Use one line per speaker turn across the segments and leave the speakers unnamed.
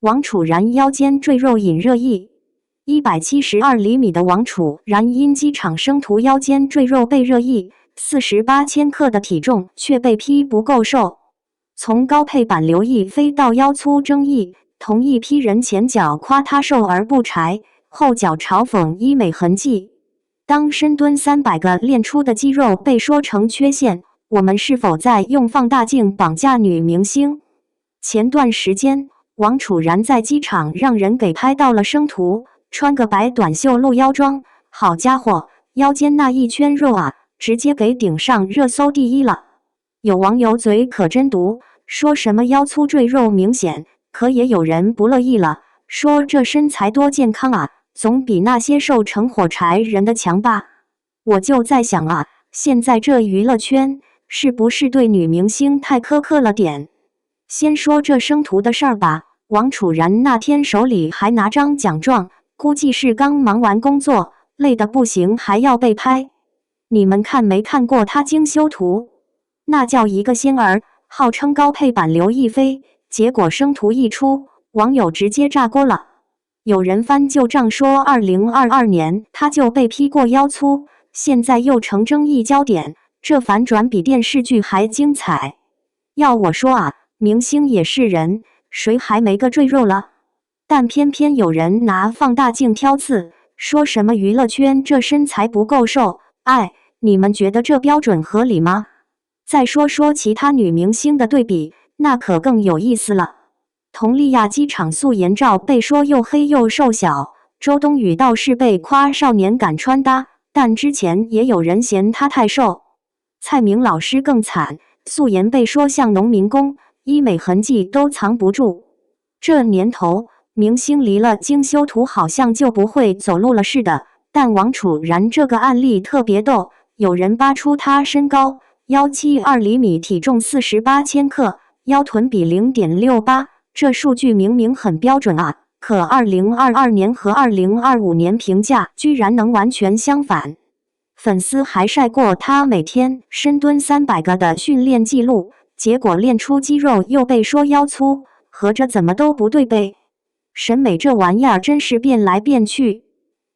王楚然腰间赘肉引热议。172厘米的王楚然因机场生图腰间赘肉被热议，48千克的体重却被批不够瘦。从高配版刘亦菲到腰粗争议，同一批人前脚夸她瘦而不柴，后脚嘲讽医美痕迹。当深蹲300个练出的肌肉被说成缺陷，我们是否在用放大镜绑架女明星？前段时间，王楚然在机场让人给拍到了生图，穿个白短袖露腰装，好家伙，腰间那一圈肉啊，直接给顶上热搜第一了。有网友嘴可真毒，说什么腰粗赘肉明显，可也有人不乐意了，说这身材多健康啊，总比那些瘦成火柴人的强吧。我就在想啊，现在这娱乐圈是不是对女明星太苛刻了点？先说这生图的事儿吧，王楚然那天手里还拿张奖状，估计是刚忙完工作，累得不行还要被拍。你们看没看过她精修图？那叫一个仙儿，号称高配版刘亦菲，结果生图一出，网友直接炸锅了。有人翻旧账说2022年她就被批过腰粗，现在又成争议焦点，这反转比电视剧还精彩。要我说啊，明星也是人，谁还没个赘肉了？但偏偏有人拿放大镜挑刺，说什么娱乐圈这身材不够瘦，你们觉得这标准合理吗？再说说其他女明星的对比，那可更有意思了。佟丽娅机场素颜照被说又黑又瘦小，周冬雨倒是被夸少年感穿搭，但之前也有人嫌她太瘦。蔡明老师更惨，素颜被说像农民工，医美痕迹都藏不住。这年头，明星离了精修图好像就不会走路了似的。但王楚然这个案例特别逗，有人扒出她身高172厘米，体重48千克，腰臀比0.68，这数据明明很标准啊，可2022年和2025年评价居然能完全相反。粉丝还晒过她每天深蹲300个的训练记录，结果练出肌肉又被说腰粗，合着怎么都不对呗。审美这玩意儿真是变来变去。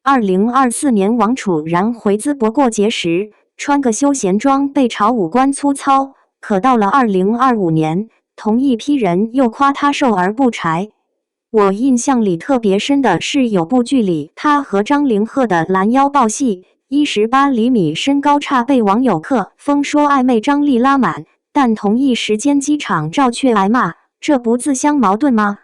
2024年王楚然回淄博过节时，穿个休闲装被嘲五官粗糙，可到了2025年，同一批人又夸她瘦而不柴。我印象里特别深的是有部剧里她和张凌赫的拦腰抱戏，18厘米身高差被网友客风说暧昧张力拉满，但同一时间机场照却挨骂，这不自相矛盾吗？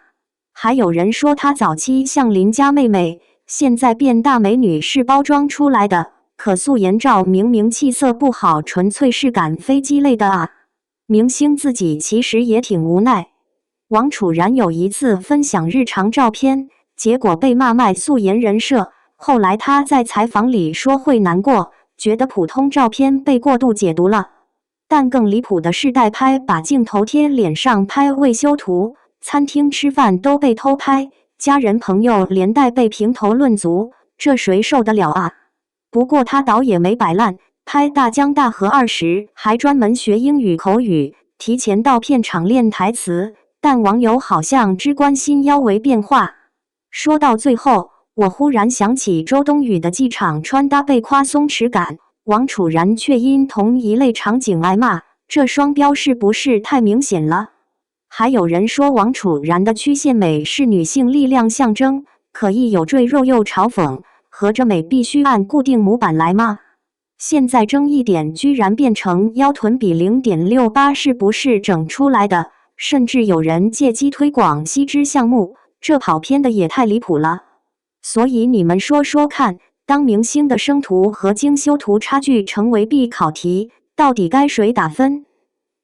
还有人说她早期像邻家妹妹，现在变大美女是包装出来的，可素颜照明明气色不好，纯粹是赶飞机类的啊。明星自己其实也挺无奈。王楚然有一次分享日常照片，结果被骂卖素颜人设，后来她在采访里说会难过，觉得普通照片被过度解读了。但更离谱的是代拍把镜头贴脸上拍未修图，餐厅吃饭都被偷拍，家人朋友连带被评头论足，这谁受得了啊？不过他倒也没摆烂，拍《大江大河2》时还专门学英语口语，提前到片场练台词，但网友好像只关心腰围变化。说到最后，我忽然想起周冬雨的机场穿搭被夸松弛感，王楚然却因同一类场景挨骂，这双标是不是太明显了？还有人说王楚然的曲线美是女性力量象征，可一有赘肉又嘲讽，合着美必须按固定模板来吗？现在争议点居然变成腰臀比0.68是不是整出来的，甚至有人借机推广吸脂项目，这跑偏的也太离谱了。所以你们说说看，当明星的生图和精修图差距成为必考题，到底该谁打分？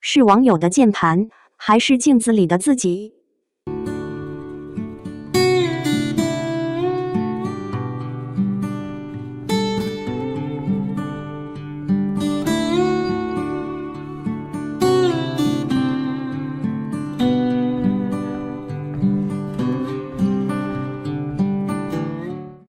是网友的键盘，还是镜子里的自己？